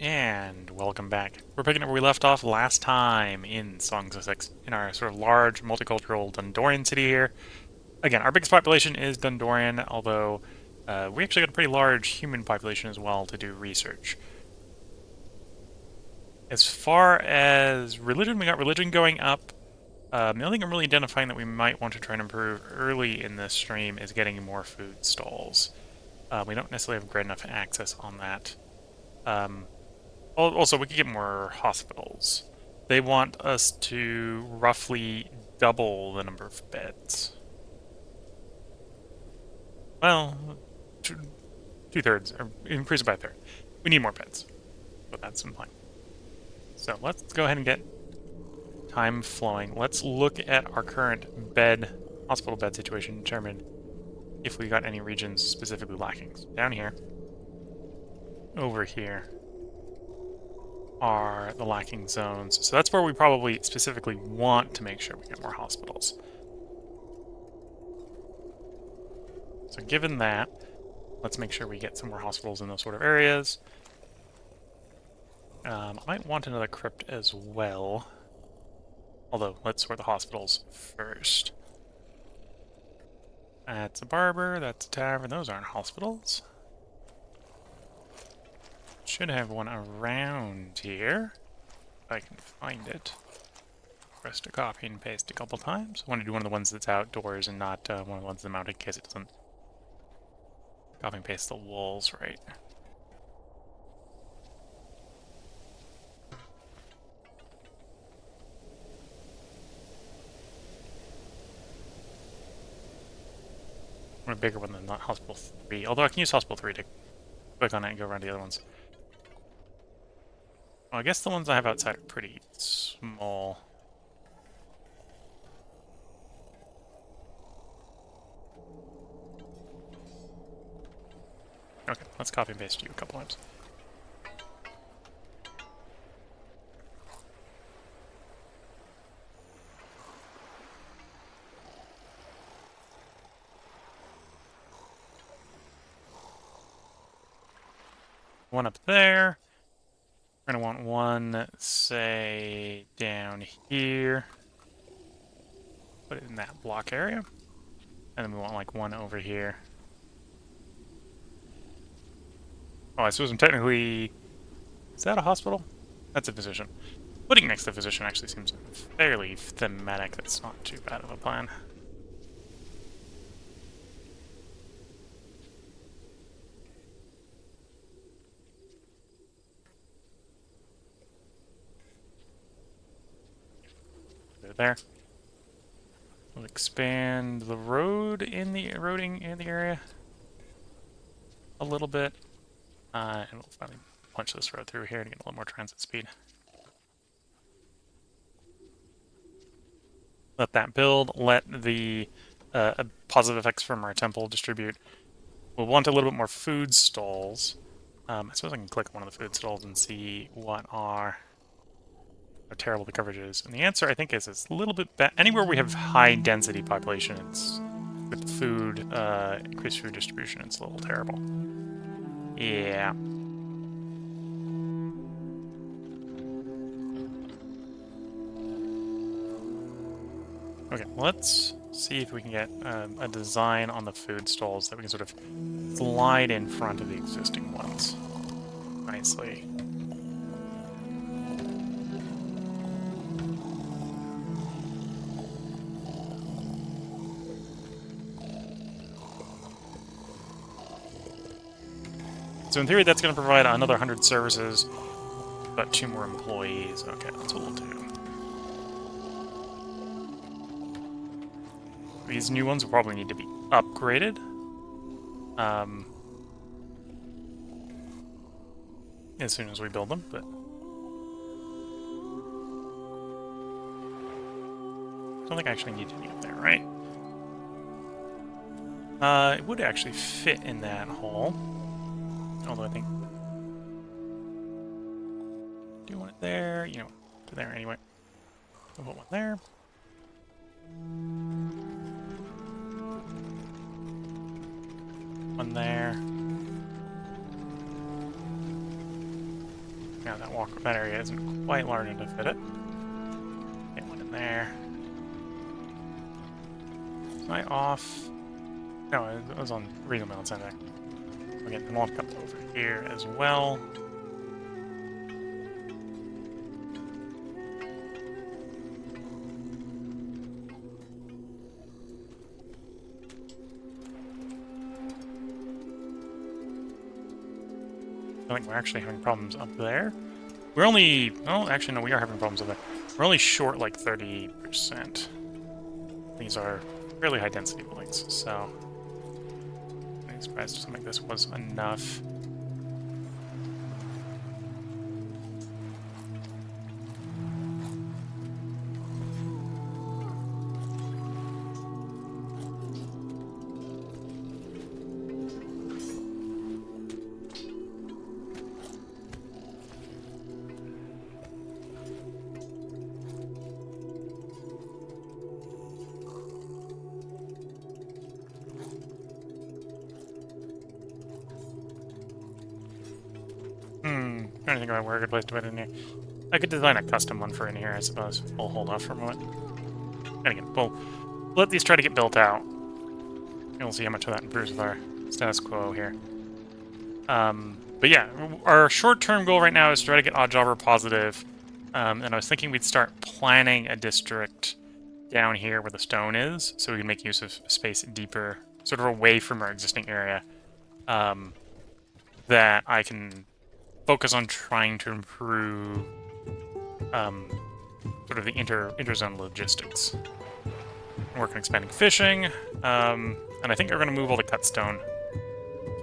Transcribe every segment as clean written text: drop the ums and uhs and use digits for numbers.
And welcome back. We're picking up where we left off last time in Songs of Six, in our sort of large, multicultural Dondorian city here. Again, our biggest population is Dondorian, although we actually got a pretty large human population as well to do research. As far as religion, we got religion going up. The only thing I'm really identifying that we might want to try and improve early in this stream is getting more food stalls. We don't necessarily have great enough access on that. Also, we could get more hospitals. They want us to roughly double the number of beds. Well, two-thirds, or increase it by a third. We need more beds, but that's some fine. So let's go ahead and get time flowing. Let's look at our current hospital bed situation, determine if we got any regions specifically lacking. So down here, over here, are the lacking zones. So that's where we probably specifically want to make sure we get more hospitals. So given that, let's make sure we get some more hospitals in those sort of areas. I might want another crypt as well. Although, let's sort the hospitals first. That's a barber, that's a tavern, those aren't hospitals. Should have one around here, if I can find it. Press to copy and paste a couple times. I want to do one of the ones that's outdoors and not one of the ones that's mounted in case it doesn't copy and paste the walls right. I want a bigger one than not Hospital 3, although I can use Hospital 3 to click on it and go around the other ones. Well, I guess the ones I have outside are pretty small. Okay, let's copy and paste you a couple times. One up there. We're going to want one, say, down here. Put it in that block area. And then we want, like, one over here. Oh, I suppose I'm technically... Is that a hospital? That's a physician. Putting next to the physician actually seems fairly thematic. That's not too bad of a plan. There. We'll expand the road in the area a little bit, and we'll finally punch this road through here to get a little more transit speed. Let that build. Let the positive effects from our temple distribute. We'll want a little bit more food stalls. I suppose I can click one of the food stalls and see what are... how terrible the coverage is. And the answer, I think, is it's a little bit bad. Anywhere we have high density population, it's with food, increased food distribution, it's a little terrible. Yeah. Okay, let's see if we can get a design on the food stalls that we can sort of slide in front of the existing ones nicely. So in theory, that's going to provide another 100 services, but 2 more employees. Okay, that's what we'll do. These new ones will probably need to be upgraded. As soon as we build them, but... I don't think I actually need any up there, right? It would actually fit in that hall. Although I think... Do you want it there? You know, to there anyway. I'll put one there. One there. Now that area isn't quite large enough to fit it. Get one in there. Am I off? No, it was on reasonable amount of center. We'll get the one cup over here as well. I think we're actually having problems up there. We're only... Oh, actually, no, we are having problems up there. We're only short, like, 30%. These are fairly high-density buildings, so... I'm surprised if something like this was enough. Trying to think about where a good place to put it in here. I could design a custom one for in here, I suppose. We'll hold off for a moment. And again, we'll let these try to get built out. And we'll see how much of that improves with our status quo here. But yeah, our short-term goal right now is to try to get Oddjobber positive. And I was thinking we'd start planning a district down here where the stone is, so we can make use of space deeper, sort of away from our existing area. That I can focus on trying to improve sort of the interzone logistics. Work on expanding fishing, and I think we're going to move all the cut stone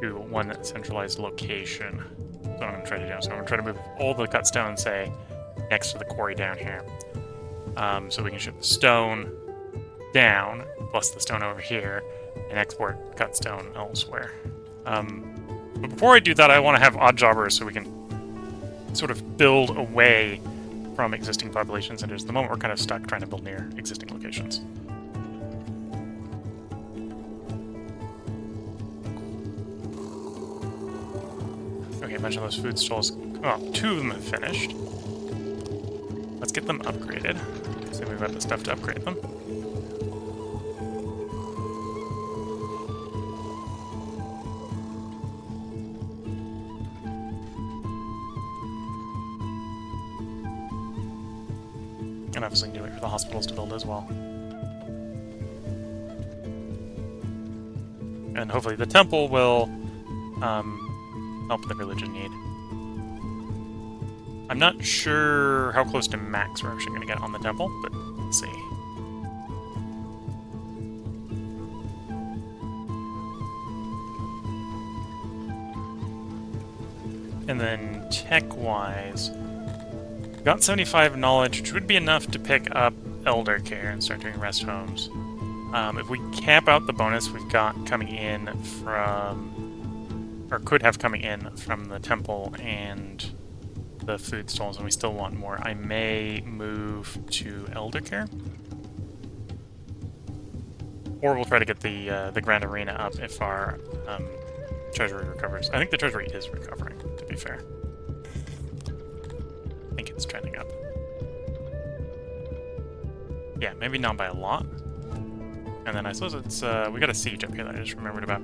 to one centralized location. That's what I'm going to try to do. So I'm going to try to move all the cut stone, say, next to the quarry down here. So we can ship the stone down, plus the stone over here, and export cut stone elsewhere. But before I do that, I want to have Oddjobbers so we can sort of build away from existing population centers. At the moment, we're kind of stuck trying to build near existing locations. Okay, a bunch of those food stalls. Oh, 2 of them have finished. Let's get them upgraded. See if we've got the stuff to upgrade them. And obviously need to wait for the hospitals to build as well. And hopefully the temple will help the religion need. I'm not sure how close to max we're actually going to get on the temple, but let's see. And then tech-wise, we've got 75 knowledge, which would be enough to pick up elder care and start doing rest homes. If we cap out the bonus we've got coming in from, or could have coming in from the temple and the food stalls, and we still want more, I may move to elder care. Or we'll try to get the Grand Arena up if our treasury recovers. I think the treasury is recovering, to be fair. I think it's trending up. Yeah, maybe not by a lot. And then I suppose it's, we got a siege up here that I just remembered about.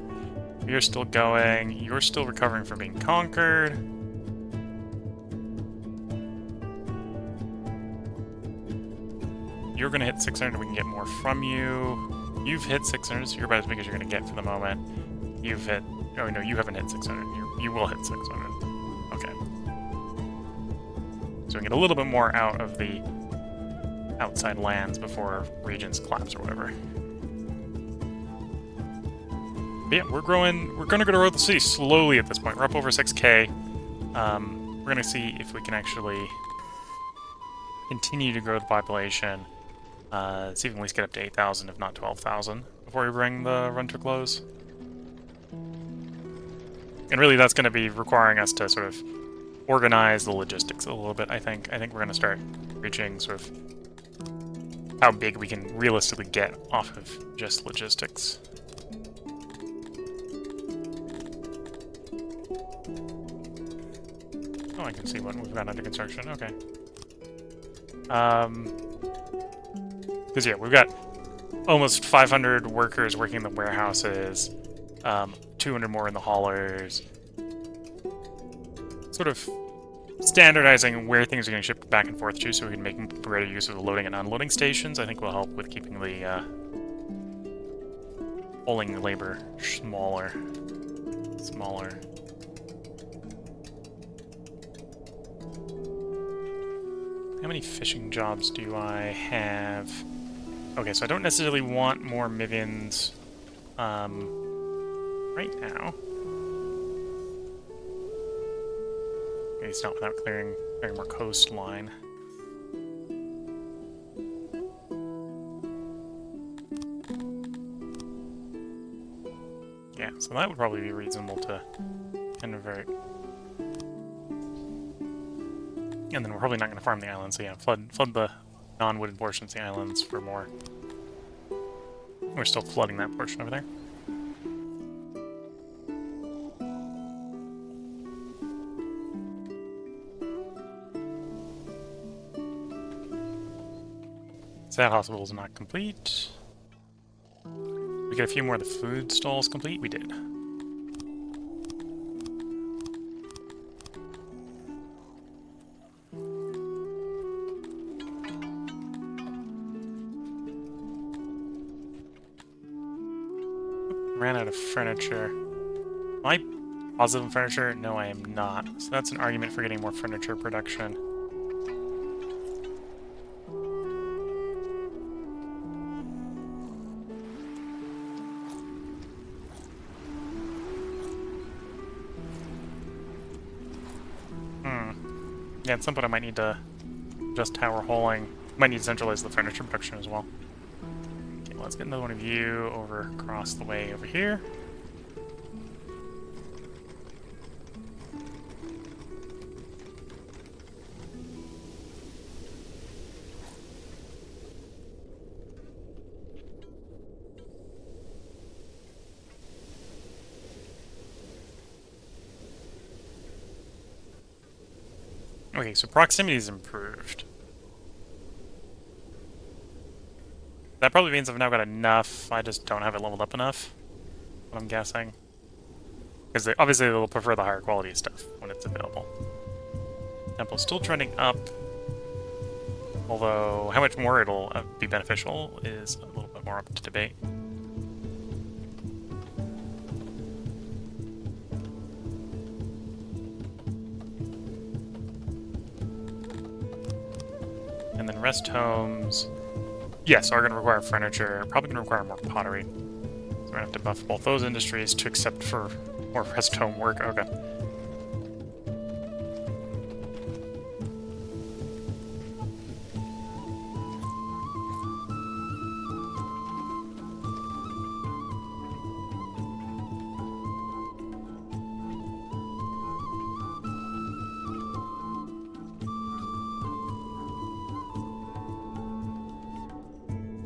You're still going, you're still recovering from being conquered. You're gonna hit 600, we can get more from you. You've hit 600, so you're about as big as you're gonna get for the moment. You've hit, oh no, you haven't hit 600, you will hit 600. Okay. So we can get a little bit more out of the outside lands before regions collapse or whatever. But yeah, we're growing, we're gonna go to grow the city slowly at this point. We're up over 6K. We're gonna see if we can actually continue to grow the population. See if we can at least get up to 8,000, if not 12,000, before we bring the run to a close. And really, that's going to be requiring us to sort of organize the logistics a little bit, I think. I think we're going to start reaching sort of how big we can realistically get off of just logistics. Oh, I can see what we've got under construction. Okay. Because, yeah, we've got almost 500 workers working in the warehouses, 200 more in the haulers. Sort of standardizing where things are getting shipped back and forth to so we can make greater use of the loading and unloading stations, I think will help with keeping the hauling labor smaller. How many fishing jobs do I have? Okay, so I don't necessarily want more Mivians right now. At least not without clearing more coastline. Yeah, so that would probably be reasonable to convert. And then we're probably not going to farm the islands, so yeah, flood the non-wooded portions of the islands for more. We're still flooding that portion over there. So that hospital is not complete. We get a few more of the food stalls complete? We did. Ran out of furniture. Am I positive on furniture? No, I am not. So that's an argument for getting more furniture production. Yeah, at some point I might need to adjust how we're hauling. Might need to centralize the furniture production as well. Okay, let's get another one of you over across the way over here. Okay, so proximity is improved. That probably means I've now got enough. I just don't have it leveled up enough, what I'm guessing. Because obviously they'll prefer the higher quality stuff when it's available. Temple's still trending up. Although, how much more it'll be beneficial is a little bit more up to debate. And then rest homes, yes, are going to require furniture, probably going to require more pottery. So we're going to have to buff both those industries to accept for more rest home work. Okay.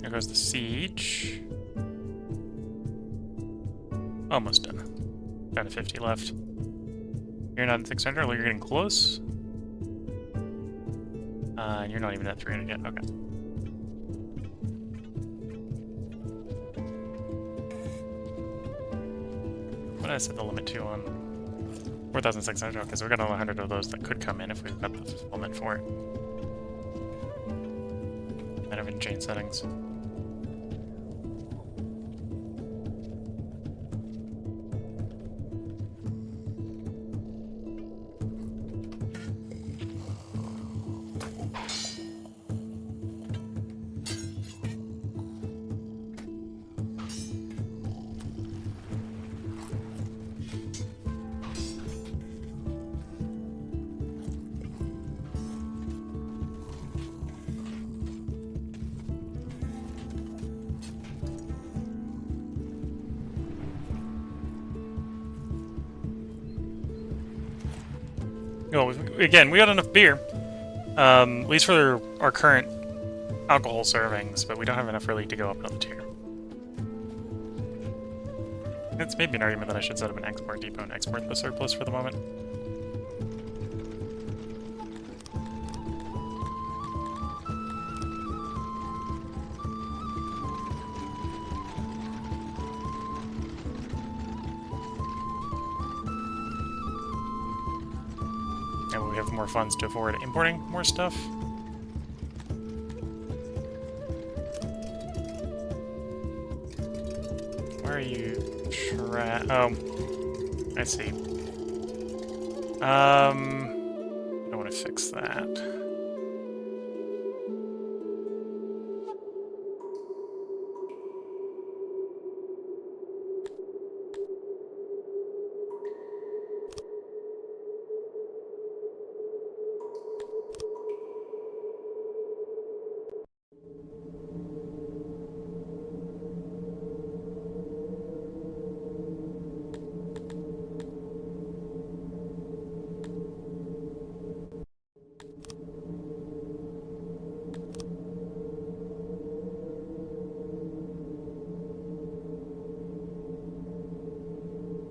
There goes the siege. Almost done. Down to 50 left. You're not at 600, well, you're getting close. And you're not even at 300 yet, okay. What did I set the limit to on 4,600? Okay, so we've got another 100 of those that could come in if we've got the fulfillment for it. Might have chain settings. Well, again, we got enough beer, at least for our current alcohol servings, but we don't have enough really to go up another tier. It's maybe an argument that I should set up an export depot and export the surplus for the moment. And we have more funds to afford importing more stuff. Where are you? Oh, I see. I want to fix that.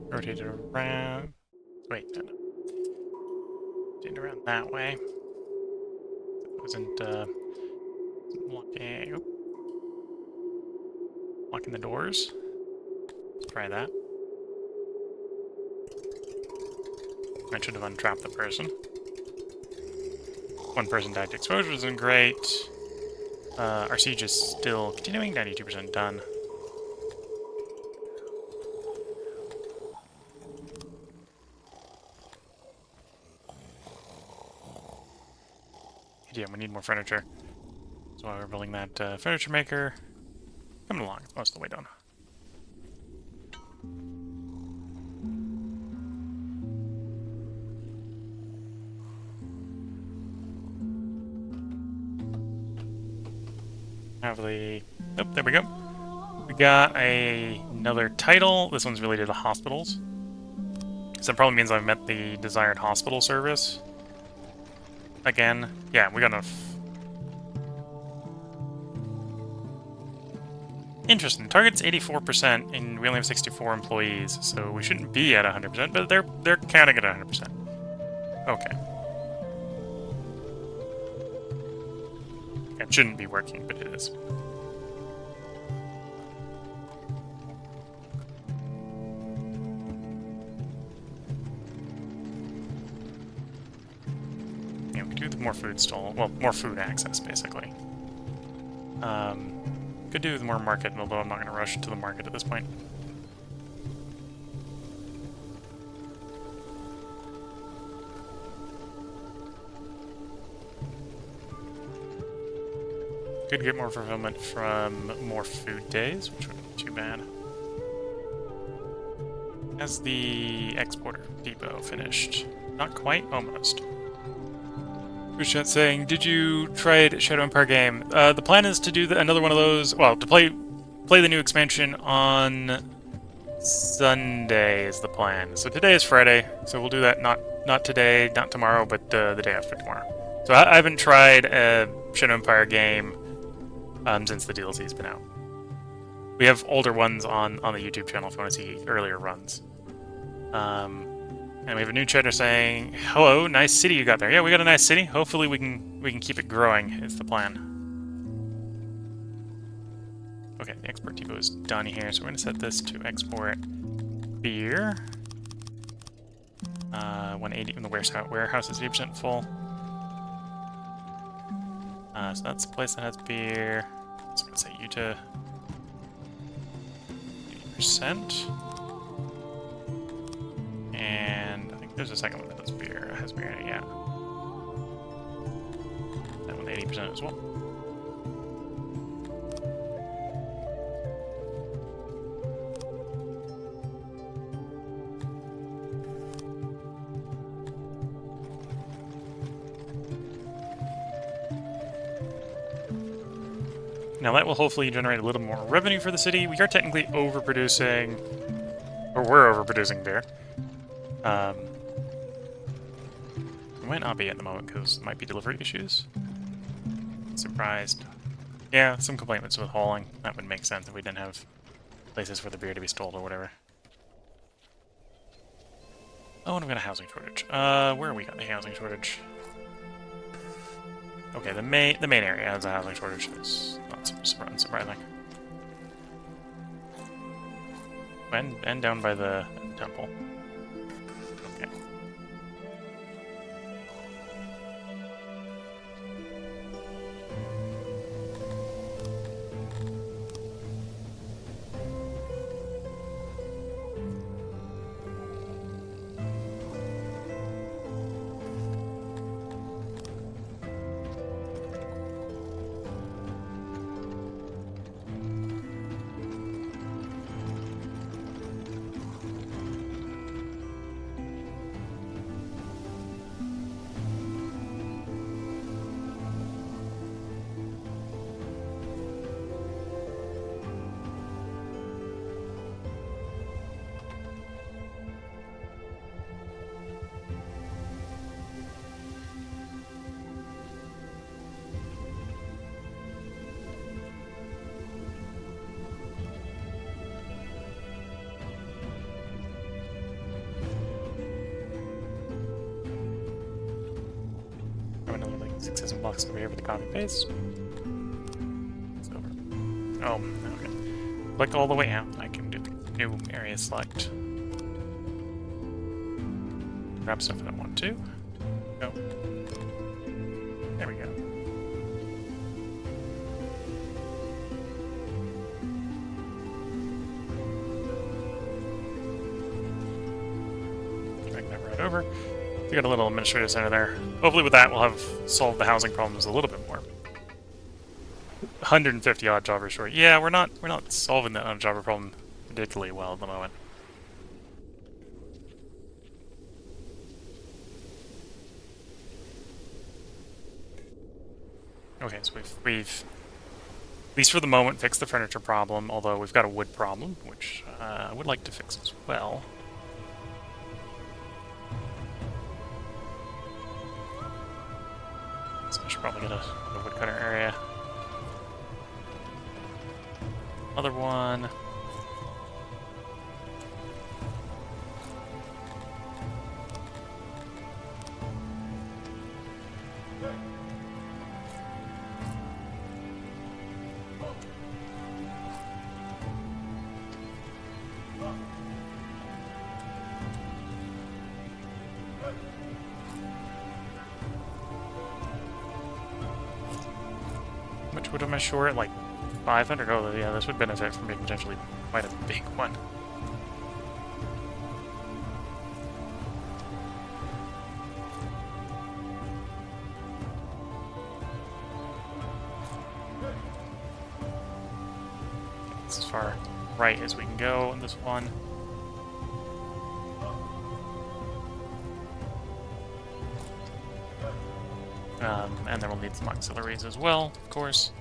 Rotate it around. Wait, no. Rotate it around that way. It wasn't blocking. Locking the doors. Let's try that. I should have untrapped the person. One person died to exposure, isn't great. Our siege is still continuing, 92% done. Yeah, we need more furniture. That's why we're building that furniture maker. Coming along, it's most of the way done. Have the... Oh, there we go. We got another title. This one's related to hospitals. So that probably means I've met the desired hospital service. Again. Yeah, we got enough. Interesting. Target's 84%, and we only have 64 employees, so we shouldn't be at 100%, but they're counting at 100%. Okay. It shouldn't be working, but it is. Yeah, we could do the more food stall. Well, more food access, basically. Could do the more market, although I'm not going to rush to the market at this point. Could get more fulfillment from more food days, which wouldn't be too bad. Has the exporter depot finished? Not quite, almost. Chat saying, did you try it at Shadow Empire game? The plan is to do another one of those, well, to play the new expansion on Sunday is the plan. So today is Friday, so we'll do that not today, not tomorrow, but the day after tomorrow. So I haven't tried a Shadow Empire game since the DLC's been out. We have older ones on the YouTube channel if you want to see earlier runs. And we have a new chatter saying, hello, nice city you got there. Yeah, we got a nice city. Hopefully we can keep it growing is the plan. Okay, the export depot is done here, so we're gonna set this to export beer. 180 when the warehouse is 80% full. So that's the place that has beer. I was gonna say Utah 80%. And I think there's a second one that does beer. Has beer in it, yeah. That one 80% as well. Now that will hopefully generate a little more revenue for the city. We are technically overproducing, or we're overproducing beer. We might not be at the moment because there might be delivery issues. Surprised. Yeah, some complaints with hauling. That would make sense if we didn't have places for the beer to be stored or whatever. Oh, and we've got a housing shortage. Where we got the housing shortage? Okay, the main area has a housing shortage. It's not surprising. And down by the temple. Okay. existing blocks over here for the copy paste. It's over. Oh, okay. Click all the way out. I can do the new area select. Grab stuff I don't want to. Go. There we go. Drag that right over. We got a little administrative center there. Hopefully with that we'll have solved the housing problems a little bit more. 150 odd jobbers short. Yeah, we're not solving the odd jobber problem particularly well at the moment. Okay, so we've at least for the moment fixed the furniture problem, although we've got a wood problem, which I would like to fix as well. So I should probably get a woodcutter area. Another one. Which wood am I short? Like 500? Oh, yeah, this would benefit from being potentially quite a big one. This is as far right as we can go on this one. And then we'll need some auxiliaries as well, of course.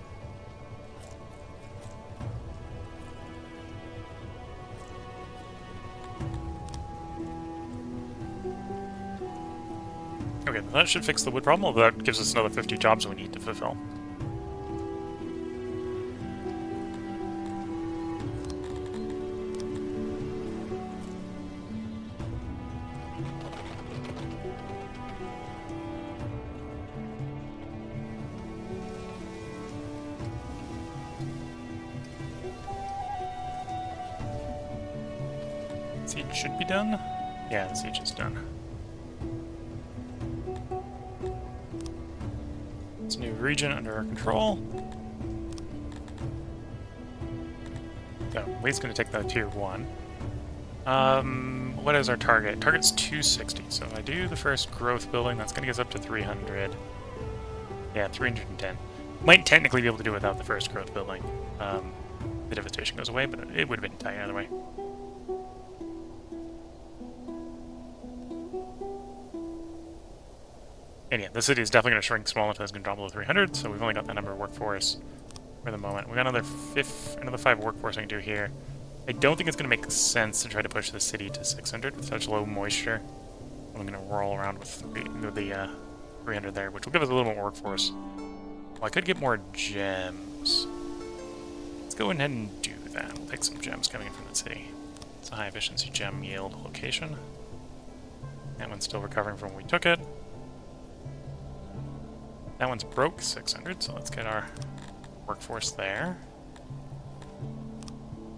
Okay, that should fix the wood problem, although that gives us another 50 jobs we need to fulfill. Siege should be done? Yeah, the siege is done. It's a new region under our control. So, Lee's going to take that tier 1. What is our target? Target's 260, so if I do the first growth building, that's going to get us up to 300. Yeah, 310. Might technically be able to do without the first growth building. The devastation goes away, but it would have been tight either way. And yeah, the city is definitely going to shrink small enough that it's going to drop below 300, so we've only got that number of workforce for the moment. We got another 5 workforce I can do here. I don't think it's going to make sense to try to push the city to 600 with such low moisture. I'm going to roll around with the 300 there, which will give us a little more workforce. Well, I could get more gems. Let's go ahead and do that. We'll take some gems coming in from the city. It's a high efficiency gem yield location. That one's still recovering from when we took it. That one's broke 600, so let's get our workforce there.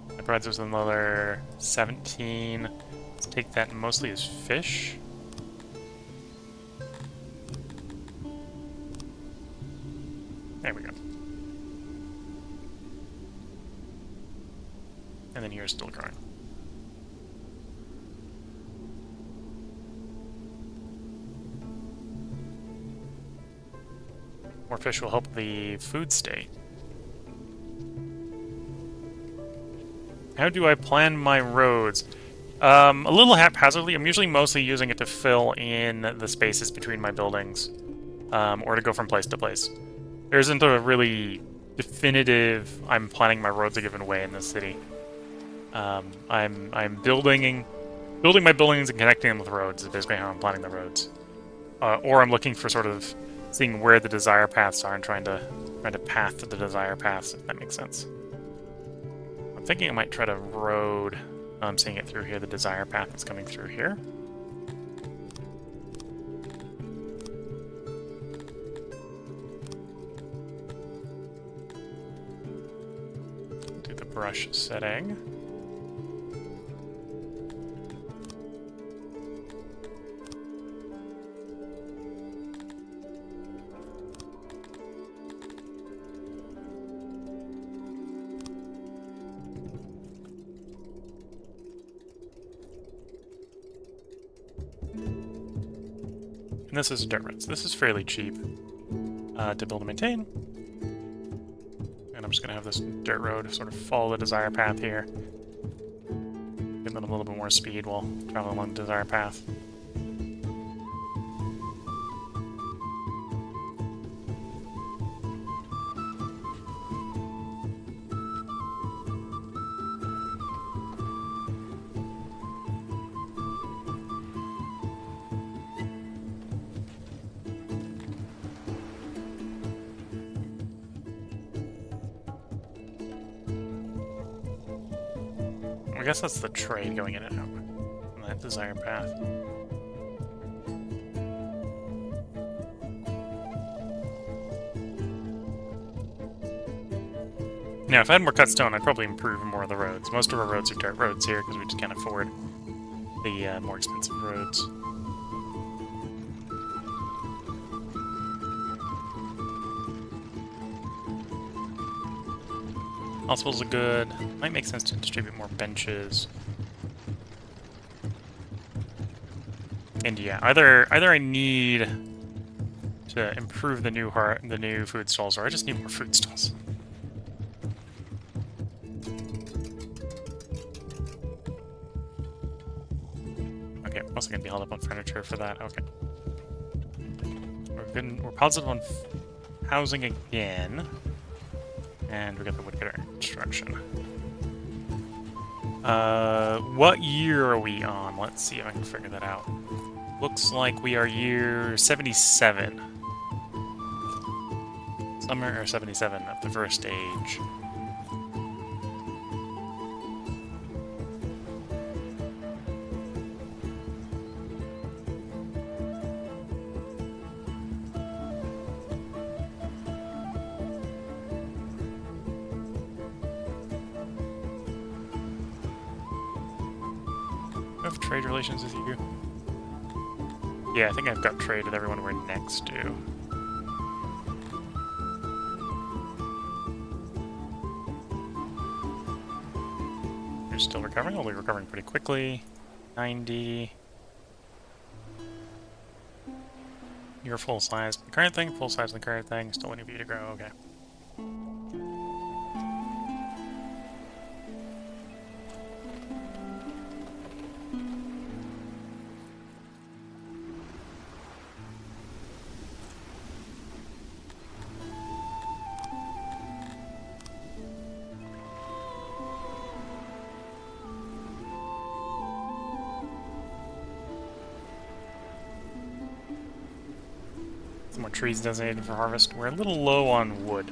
That provides us another 17. Let's take that mostly as fish. There we go. And then here's still growing. More fish will help the food state. How do I plan my roads? A little haphazardly. I'm usually mostly using it to fill in the spaces between my buildings, or to go from place to place. There isn't a really definitive, I'm planning my roads a given way in this city. I'm building my buildings and connecting them with roads is basically how I'm planning the roads. Or I'm looking for sort of seeing where the desire paths are and trying to path to the desire paths, if that makes sense. I'm thinking I might try to road, I'm seeing it through here, the desire path is coming through here. brush setting. And this is dirt roads. This is fairly cheap to build and maintain. And I'm just going to have this dirt road sort of follow the desired path here. Give them a little bit more speed while traveling along the desired path. I guess that's the trade going in and out on that desired path. Now, if I had more cut stone, I'd probably improve more of the roads. Most of our roads are dirt roads here because we just can't afford the more expensive roads. Hospitals are good. Might make sense to distribute more benches. And yeah, either I need to improve the new food stalls, or I just need more food stalls. Okay, I'm also gonna be held up on furniture for that. Okay, we're positive on housing again. And we got the woodcutter construction. What year are we on? Let's see if I can figure that out. Looks like we are year 77. Summer or 77 of the first stage. Have trade relations with you? Yeah, I think I've got trade with everyone we're next to. You're still recovering? I'll be recovering pretty quickly. 90. You're full size. The current thing, full size of the current thing. Still waiting for you to grow. Okay. More trees designated for harvest. We're a little low on wood,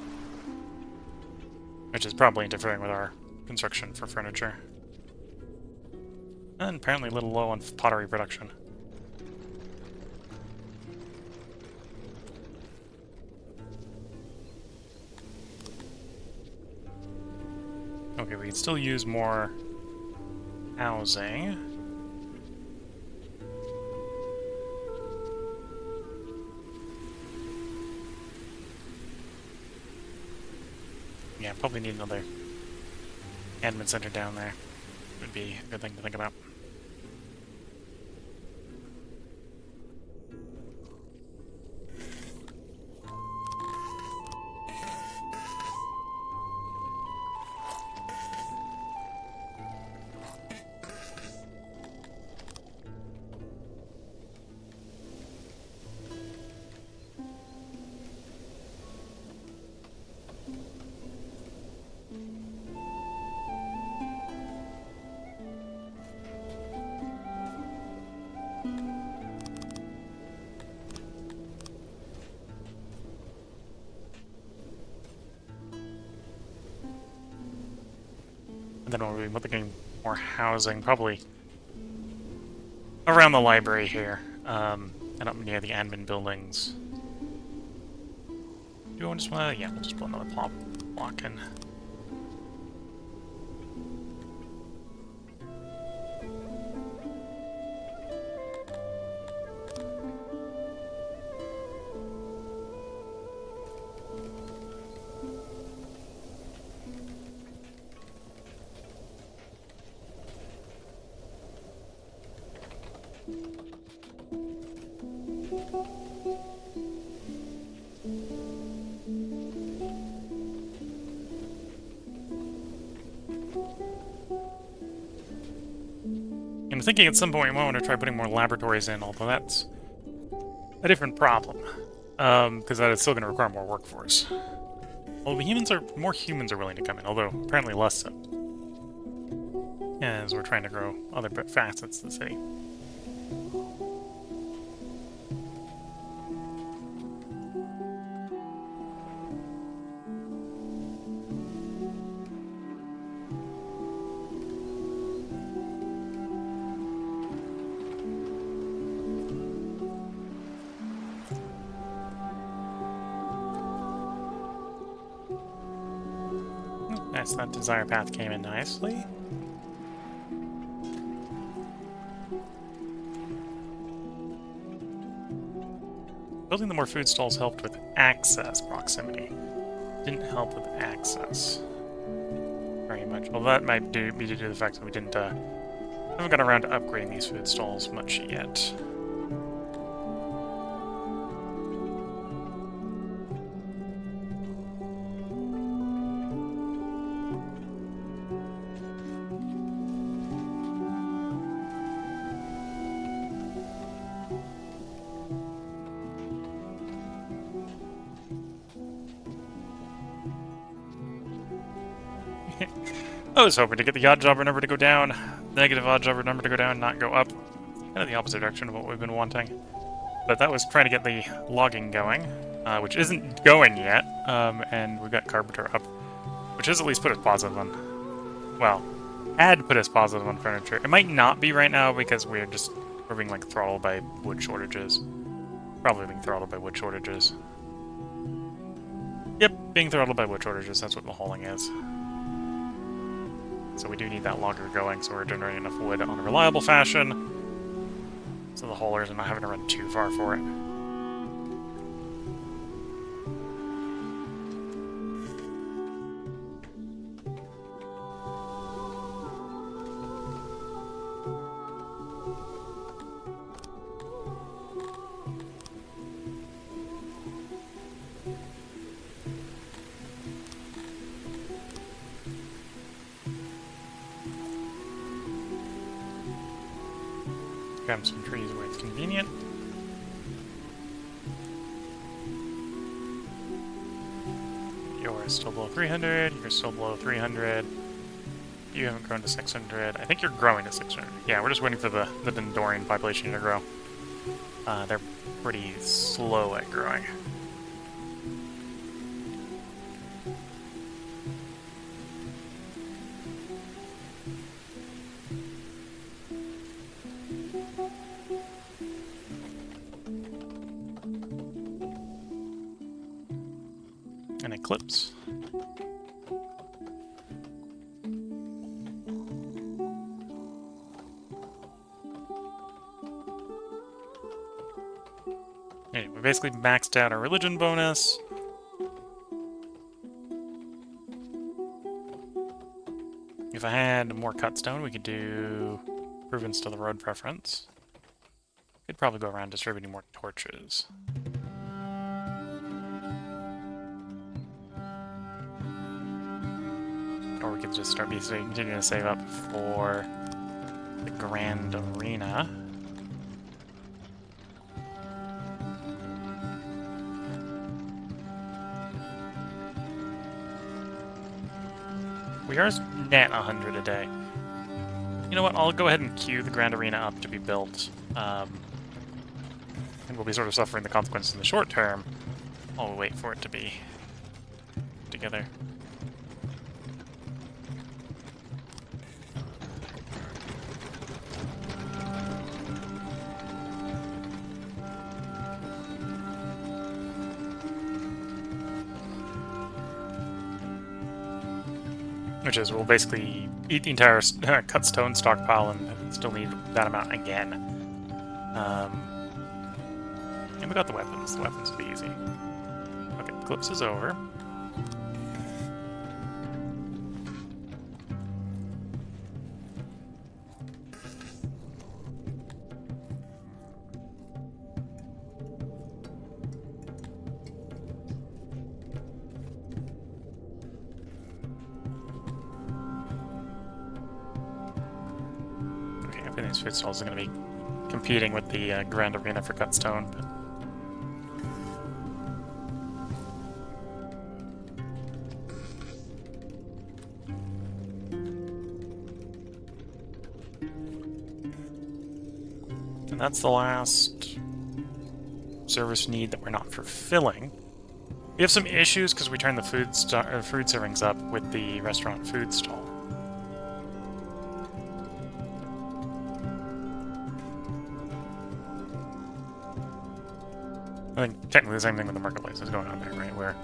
which is probably interfering with our construction for furniture. And apparently a little low on pottery production. Okay, we can still use more housing. Yeah, probably need another admin center down there. Would be a good thing to think about. And then we'll be looking more housing, probably around the library here, and up near the admin buildings. Do I just want to? Yeah, we'll just put another block in. I'm thinking at some point we might want to try putting more laboratories in, although that's a different problem. Because that is still going to require more workforce. Well, more humans are willing to come in, although apparently less so. As we're trying to grow other facets of the city. Nice, that desire path came in nicely. Building the more food stalls helped with access proximity. Didn't help with access very much. Well, that might be due to the fact that we haven't gotten around to upgrading these food stalls much yet. I was hoping to get the odd jobber number to go down, negative odd jobber number to go down, not go up. Kind of the opposite direction of what we've been wanting. But that was trying to get the logging going, which isn't going yet, and we've got carpenter up, which has at least put us positive on, well, had put us positive on furniture. It might not be right now because we're being like throttled by wood shortages. Probably being throttled by wood shortages. Yep, being throttled by wood shortages, that's what the hauling is. So we do need that logger going, so we're generating enough wood on a reliable fashion, so the haulers are not having to run too far for it. Grab some trees where it's convenient. You're still below 300, you're still below 300. You haven't grown to 600. I think you're growing to 600. Yeah, we're just waiting for the Dondorian population to grow. They're pretty slow at growing. An eclipse. Okay, we basically maxed out our religion bonus. If I had more cut stone, we could do improvements to the road preference. Could probably go around distributing more torches. Or we could just start continuing to save up for the Grand Arena. We are net 100 a day. You know what, I'll go ahead and queue the Grand Arena up to be built. And we'll be sort of suffering the consequences in the short term. I'll wait for it to be together. Which is, we'll basically eat the entire cut stone stockpile and still need that amount again. And we got the weapons. The weapons will be easy. Okay, Eclipse is over. getting these food stalls is going to be competing with the Grand Arena for cut stone. But... and that's the last service need that we're not fulfilling. We have some issues because we turned the food servings up with the restaurant food stall. I think technically the same thing with the marketplace is going on there, right? Where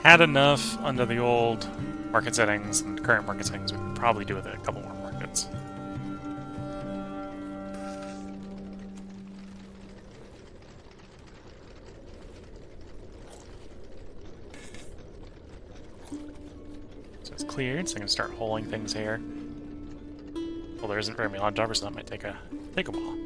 had enough under the old market settings and current market settings, we could probably do with a couple more markets. So it's cleared, so I'm gonna start holing things here. Well, there isn't very many odd jobbers, so that might take a while.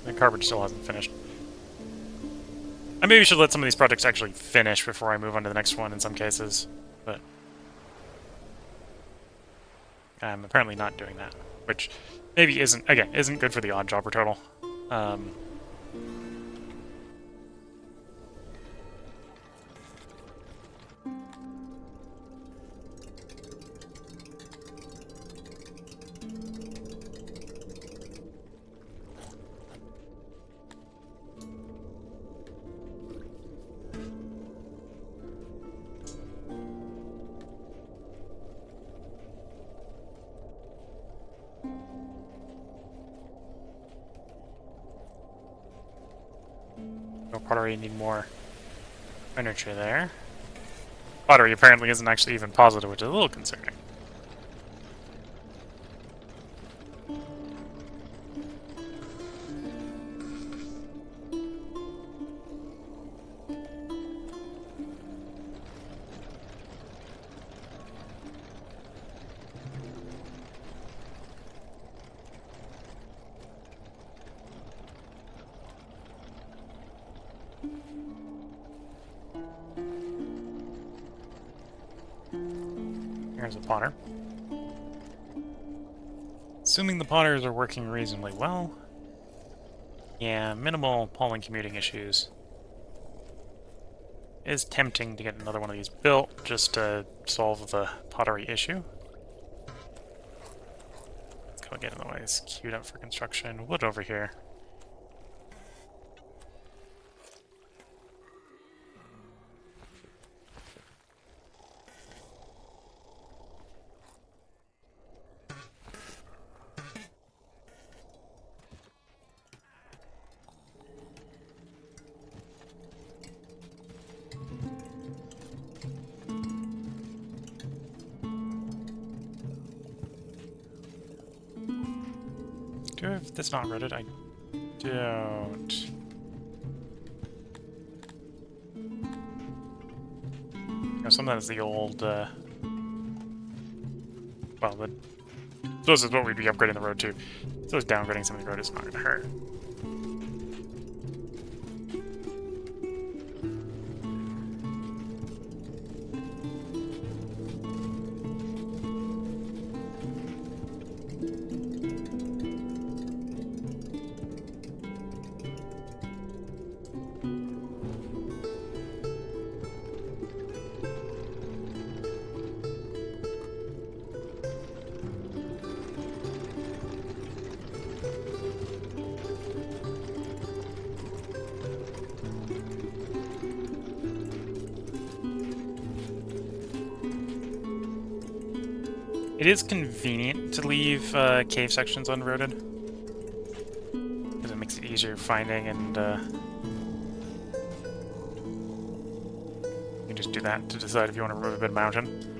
The carpet still hasn't finished. I maybe should let some of these projects actually finish before I move on to the next one in some cases, but I'm apparently not doing that, which maybe isn't good for the odd jobber total. No pottery, need more furniture there. Pottery apparently isn't actually even positive, which is a little concerning. Here's a potter. Assuming the potters are working reasonably well. Yeah, minimal polling commuting issues. It is tempting to get another one of these built just to solve the pottery issue. Let's go get in the way. It's queued up for construction. Wood over here. Do I have this not rooted? I don't. No, some of that is the old, well, this is what we'd be upgrading the road to. So downgrading some of the road is not going to hurt. It is convenient to leave cave sections unroaded, because it makes it easier finding, and you can just do that to decide if you want to road a bit mountain.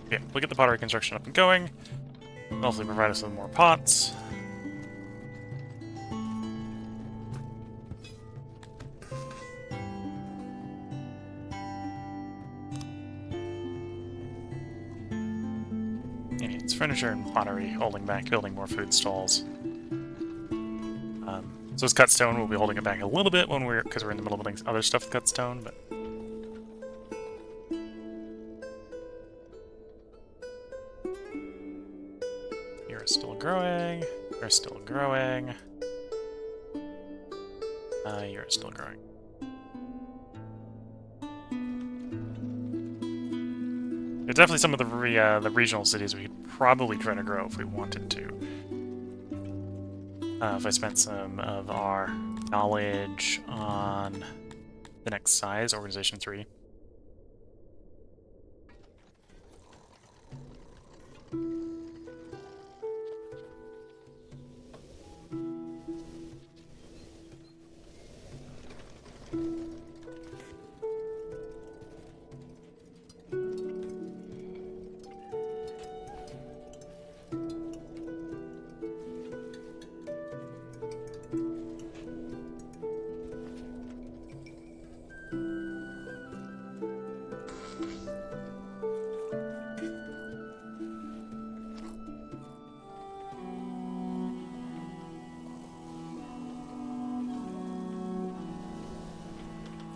Yeah, we'll get the pottery construction up and going. Hopefully provide us with more pots. It's furniture and pottery, holding back building more food stalls. So this cut stone, we'll be holding it back a little bit when because we're in the middle of building other stuff with cut stone, but you're still growing. You're still growing. You're still growing. There's definitely some of the regional cities we could probably try to grow if we wanted to. If I spent some of our knowledge on the next size, Organization 3.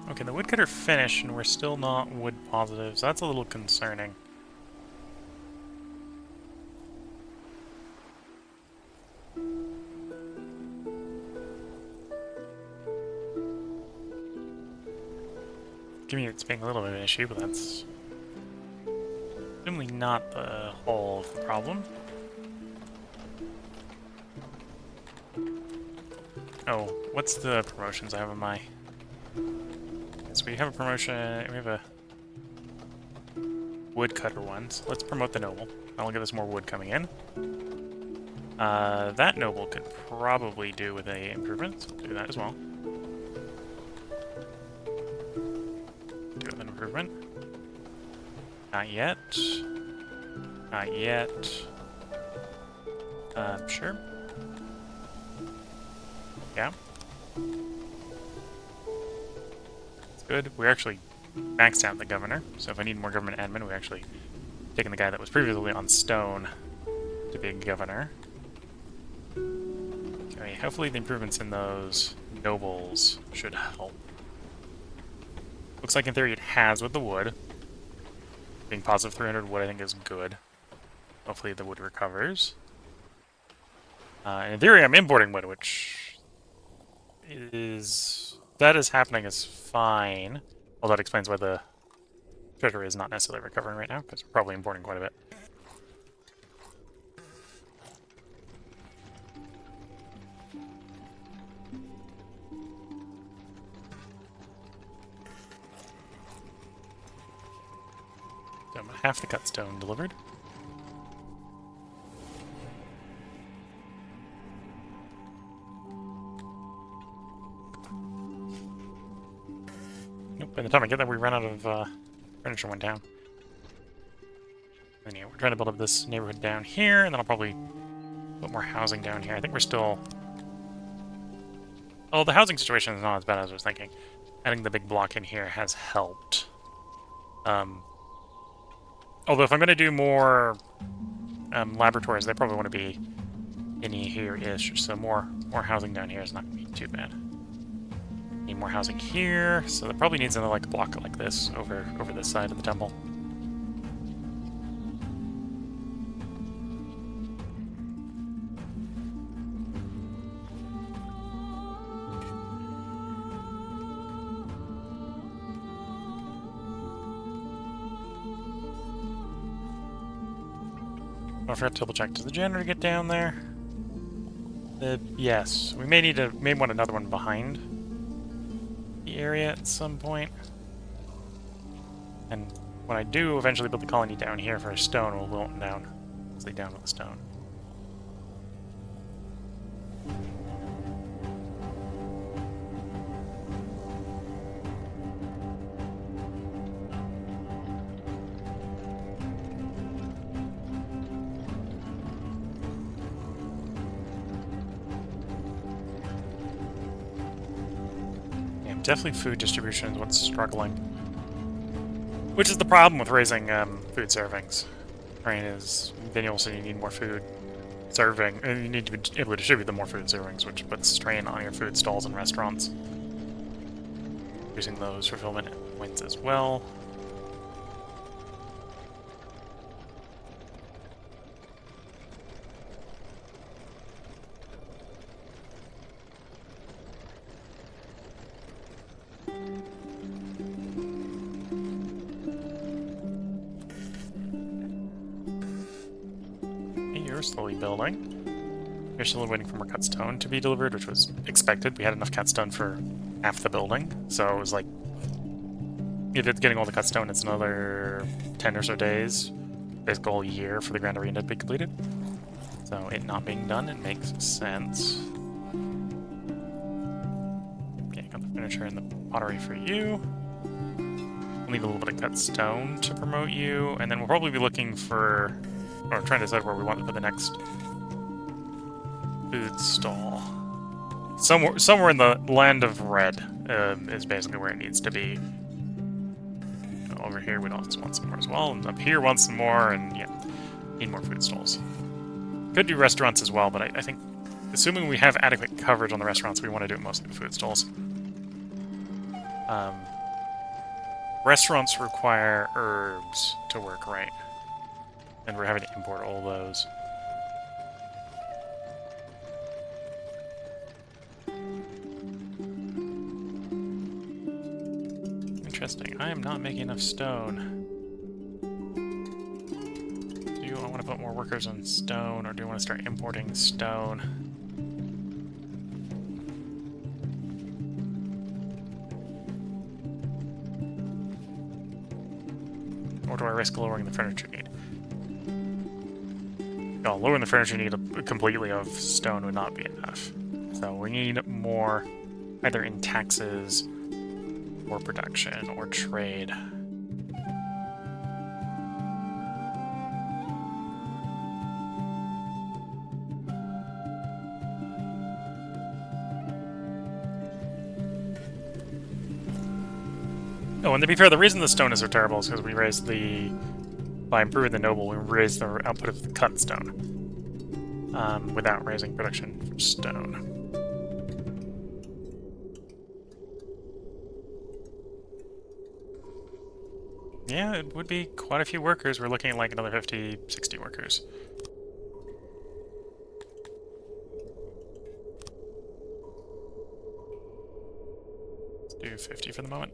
Okay, the woodcutter finished, and we're still not wood positive, so that's a little concerning. Commute's being a little bit of an issue, but that's certainly not the whole of the problem. Oh, what's the promotions I have on my... So we have a promotion, we have a woodcutter one, so let's promote the noble. That'll give us more wood coming in. That noble could probably do with a improvement, so we'll do that as well. Do with an improvement. Not yet. Not yet. Sure. Yeah. Good. We're actually maxed out the governor, so if I need more government admin, we're actually taking the guy that was previously on stone to be a governor. Okay, hopefully the improvements in those nobles should help. Looks like in theory it has with the wood. Being positive 300 wood I think is good. Hopefully the wood recovers. And in theory I'm importing wood, which is... that is happening is fine. Well, that explains why the treasury is not necessarily recovering right now, because we're probably importing quite a bit. So I'm half the cut stone delivered. By the time I get there, we run out of furniture one down. And yeah, we're trying to build up this neighborhood down here, and then I'll probably put more housing down here. I think we're still... oh, the housing situation is not as bad as I was thinking. Adding the big block in here has helped. Although if I'm going to do more laboratories, they probably want to be in here-ish, so more housing down here is not going to be too bad. Need more housing here, so that probably needs another block like this over this side of the temple. I forgot to double check. Does the janitor get down there? Yes. We may want another one behind the area at some point. And when I do eventually build the colony down here for a stone, we'll wilt down. Stay down with the stone. definitely food distribution is what's struggling. Which is the problem with raising food servings. Right, is then you also need more food serving, and you need to be able to distribute the more food servings, which puts strain on your food stalls and restaurants. Using those fulfillment points as well. You're slowly building. We're still waiting for more cut stone to be delivered, which was expected. We had enough cut stone for half the building, so it was like, if it's getting all the cut stone, it's another 10 or so days, basically a whole year for the Grand Arena to be completed. So it not being done, it makes sense. Okay, got the furniture and the pottery for you. We'll need a little bit of cut stone to promote you, and then we'll probably be looking for, or trying to decide where we want to put the next food stall. Somewhere in the land of red is basically where it needs to be. Over here we'd also want some more as well, and up here want some more, and yeah, need more food stalls. Could do restaurants as well, but I think, assuming we have adequate coverage on the restaurants, we want to do it mostly with food stalls. Restaurants require herbs to work right, and we're having to import all those. Interesting. I am not making enough stone. Do I want to put more workers on stone, or do I want to start importing stone? Or do I risk lowering the furniture need? No, lowering the furniture need completely of stone would not be enough. So we need more, either in taxes, or production, or trade. Oh, and to be fair, the reason the stone is so terrible is because we raised the... By improving the noble, we raised the output of the cut stone. Without raising production for stone. Yeah, it would be quite a few workers. We're looking at like another 50, 60 workers. Let's do 50 for the moment.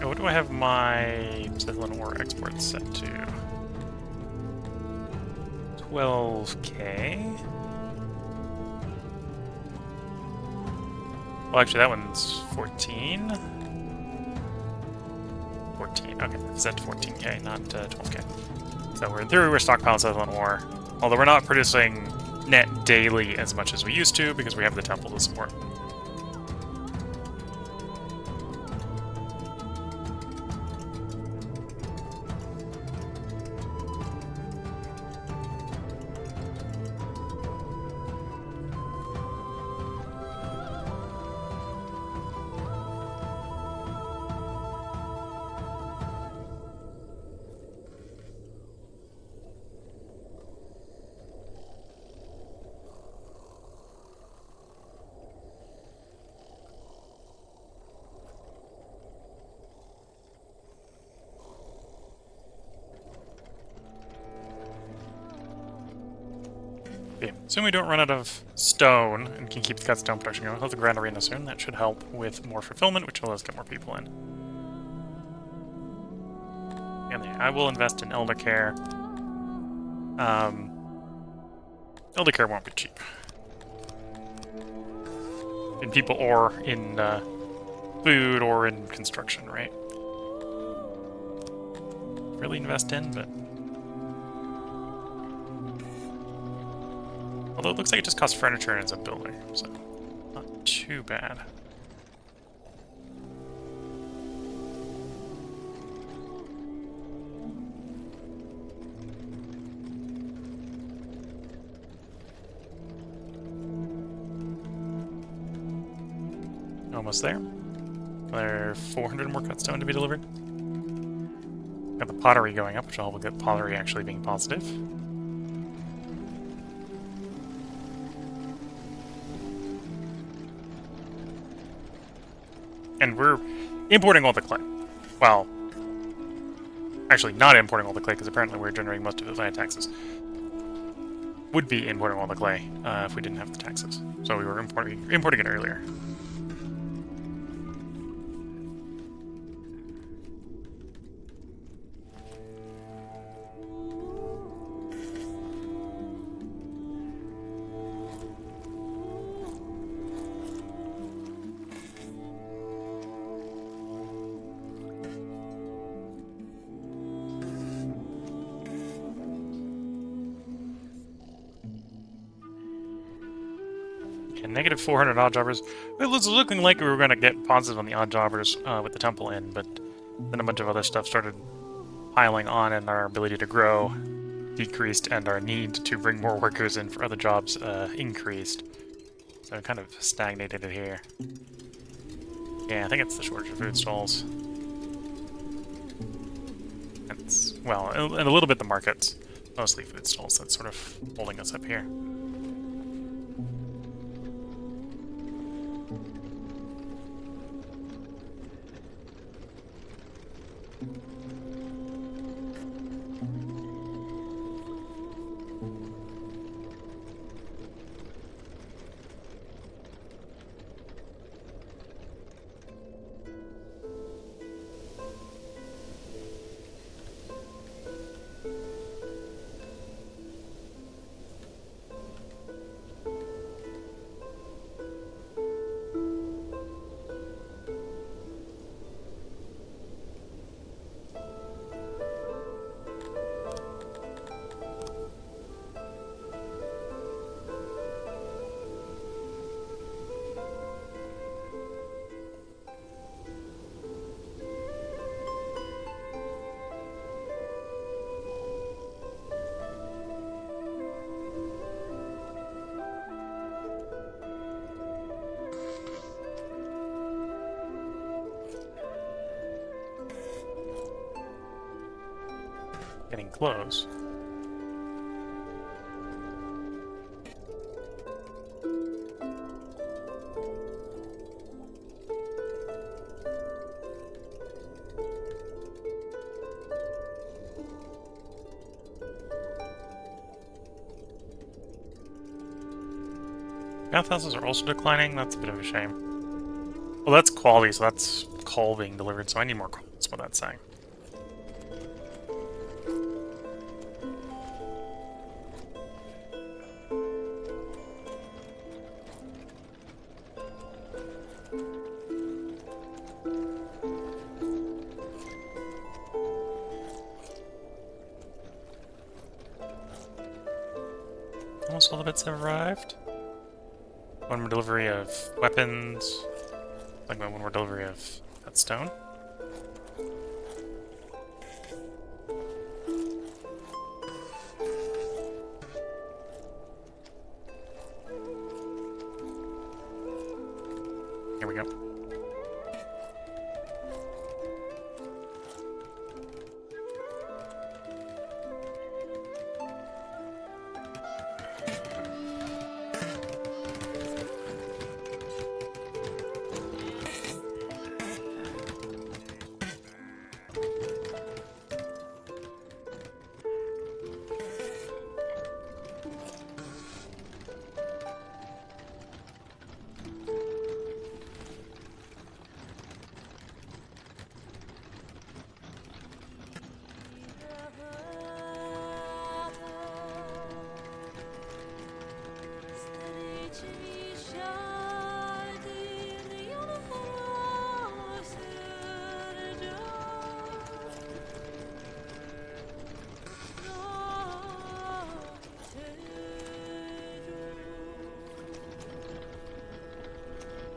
Oh, what do I have my Scythian ore export set to? 12k? Well, actually, that one's 14. 14, okay, it's set to 14k, not 12k. So we're in theory we're stockpiling Scythian ore, although we're not producing net daily as much as we used to because we have the temple to support. Okay, assume we don't run out of stone and can keep the cut stone production going. We'll have the Grand Arena soon. That should help with more fulfillment, which will let us get more people in. And yeah, I will invest in Elder Care. Elder Care won't be cheap. in people or in food or in construction, right? Really invest in, but although it looks like it just costs furniture and it's a builder, so not too bad. Almost there. Another 400 more cut stone to be delivered. Got the pottery going up, which will help with pottery actually being positive. And we're importing all the clay. Well, actually not importing all the clay, because apparently we're generating most of it via taxes. Would be importing all the clay if we didn't have the taxes. So we were importing it earlier. Negative 400 odd jobbers. It was looking like we were going to get positive on the odd jobbers with the temple in, but then a bunch of other stuff started piling on, and our ability to grow decreased, and our need to bring more workers in for other jobs increased. So it kind of stagnated it here. Yeah, I think it's the shortage of food stalls. It's, well, and a little bit the markets. Mostly food stalls that's sort of holding us up here. Getting close. Bathhouses are also declining. That's a bit of a shame. Well, that's quality, so that's coal being delivered, so I need more coal. That's what that's saying. Almost all the bits have arrived. One more delivery of weapons. Like one more delivery of that stone. Here we go.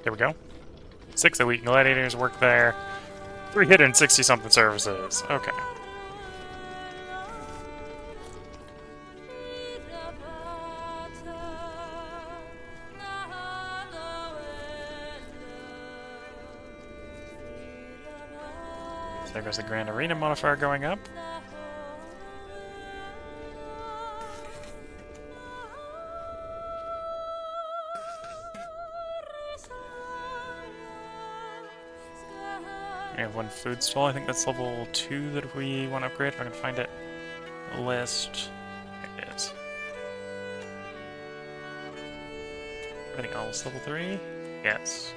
There we go. 6 elite gladiators work there. 360-something services. Okay. So there goes the Grand Arena modifier going up. We have one food stall. I think that's level 2 that we want to upgrade. If I can find it. The list. There it is. Everything else level 3? Yes.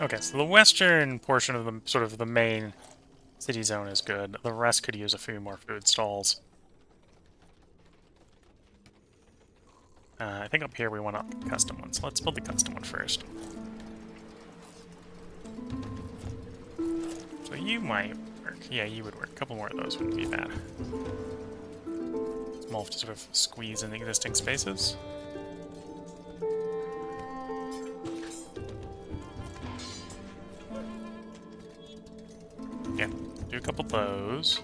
Okay, so the western portion of the sort of the main city zone is good. The rest could use a few more food stalls. I think up here we want a custom one, so let's build the custom one first. So you might work. Yeah, you would work. A couple more of those wouldn't be bad. Small to sort of squeeze in the existing spaces. Yeah, do a couple of those.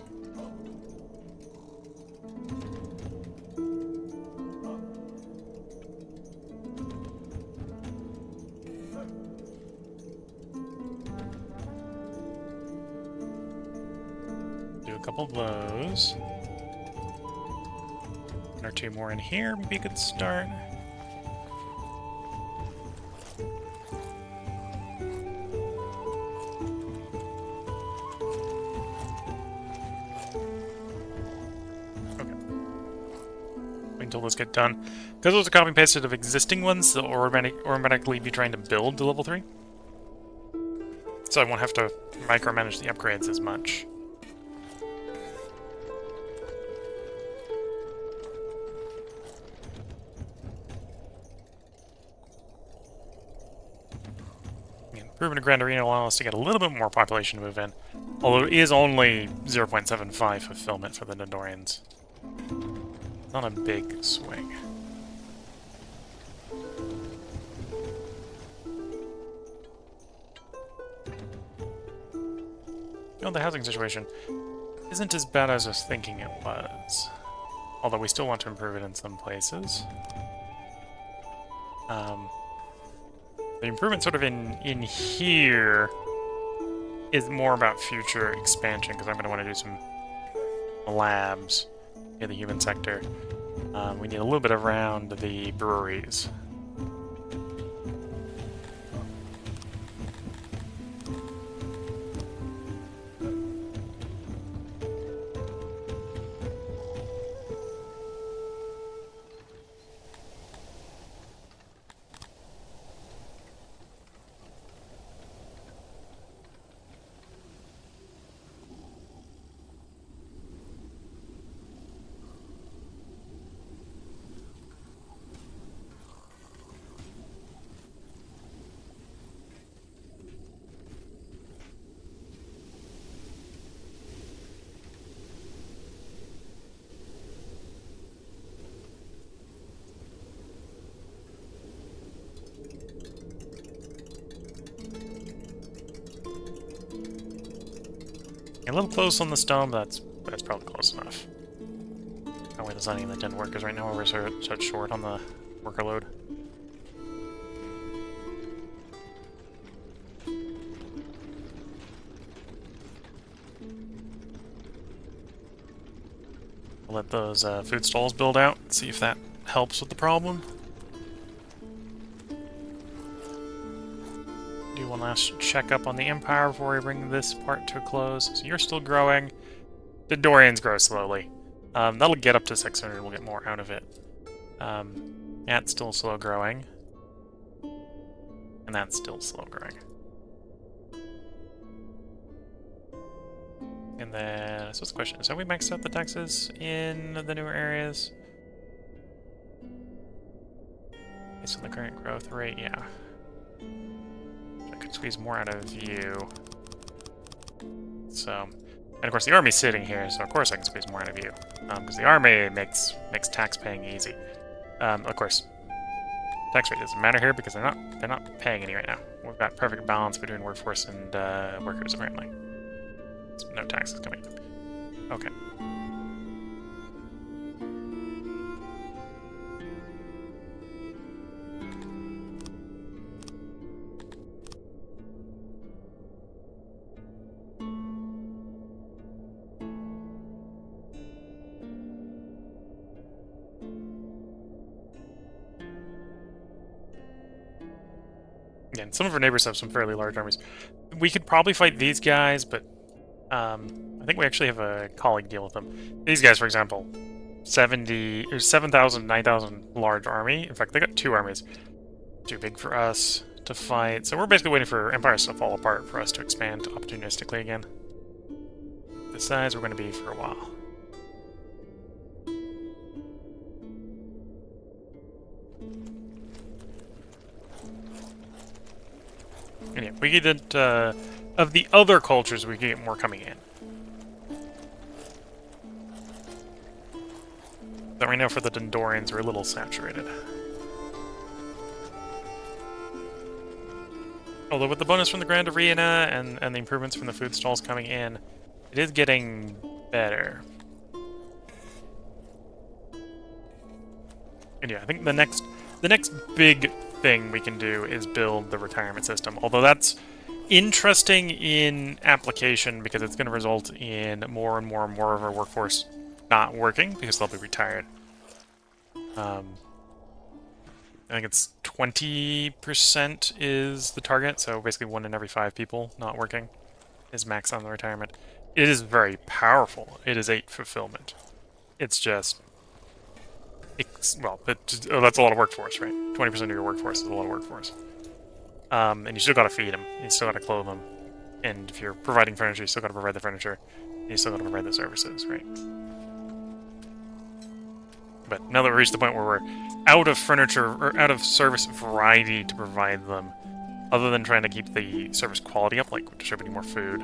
Do a couple of those. One or two more in here would be a good start. Until those get done. Because those are copy and pasted of existing ones, they'll automatically be trying to build to level 3. So I won't have to micromanage the upgrades as much. Improvement of Grand Arena will allow us to get a little bit more population to move in. Although it is only 0.75 fulfillment for the Dondorians. Not a big swing. You know, the housing situation isn't as bad as I was thinking it was. Although we still want to improve it in some places. The improvement sort of in here is more about future expansion, because I'm going to want to do some labs in the human sector. We need a little bit around the breweries. A little close on the stone, but that's probably close enough. That way there's nothing that didn't work, because right now we're so short on the worker load. We'll let those food stalls build out, see if that helps with the problem. Do one last check up on the Empire before we bring this part to a close. So you're still growing. The Dondorians grow slowly. That'll get up to 600, we'll get more out of it. That's still slow growing. And that's still slow growing. And then, so what's the question? So have we maxed out the taxes in the newer areas? Based on the current growth rate, yeah. I could squeeze more out of you. So, and of course the army's sitting here, so of course I can squeeze more out of you. Because the army makes tax paying easy. Of course, tax rate doesn't matter here because they're not paying any right now. We've got perfect balance between workforce and workers apparently. So no taxes coming. Okay. Again, some of our neighbors have some fairly large armies. We could probably fight these guys, but I think we actually have a colleague deal with them. These guys, for example, 7,000, 9,000 large army. In fact, they got 2 armies. Too big for us to fight. So we're basically waiting for empires to fall apart for us to expand opportunistically again. The size we're going to be for a while. And yeah, we get of the other cultures, we can get more coming in. But right now for the Dondorians, we're a little saturated. Although with the bonus from the Grand Areana and the improvements from the food stalls coming in, it is getting better. And yeah, I think the next big thing we can do is build the retirement system. Although that's interesting in application because it's going to result in more and more and more of our workforce not working because they'll be retired. I think it's 20% is the target, so basically 1 in every 5 people not working is max on the retirement. It is very powerful. It is 8 fulfillment. It's just... well, that's a lot of workforce, right? 20% of your workforce is a lot of workforce. And you still gotta feed them. You still gotta clothe them. And if you're providing furniture, you still gotta provide the furniture. And you still gotta provide the services, right? But now that we've reached the point where we're out of furniture, or out of service variety to provide them, other than trying to keep the service quality up, like distributing more food,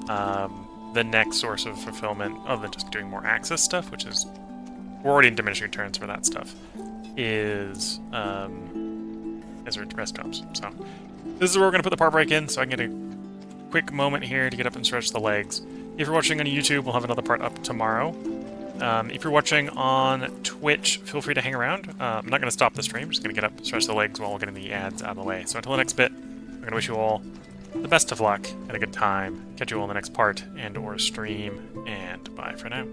the next source of fulfillment, other than just doing more access stuff, which is... we're already in diminishing returns for that stuff, is rest jobs. So this is where we're going to put the power break in, so I can get a quick moment here to get up and stretch the legs. If you're watching on YouTube, we'll have another part up tomorrow. If you're watching on Twitch, feel free to hang around. I'm not going to stop the stream, I'm just going to get up and stretch the legs while getting the ads out of the way. So until the next bit, I'm going to wish you all the best of luck and a good time. Catch you all in the next part and or stream, and bye for now.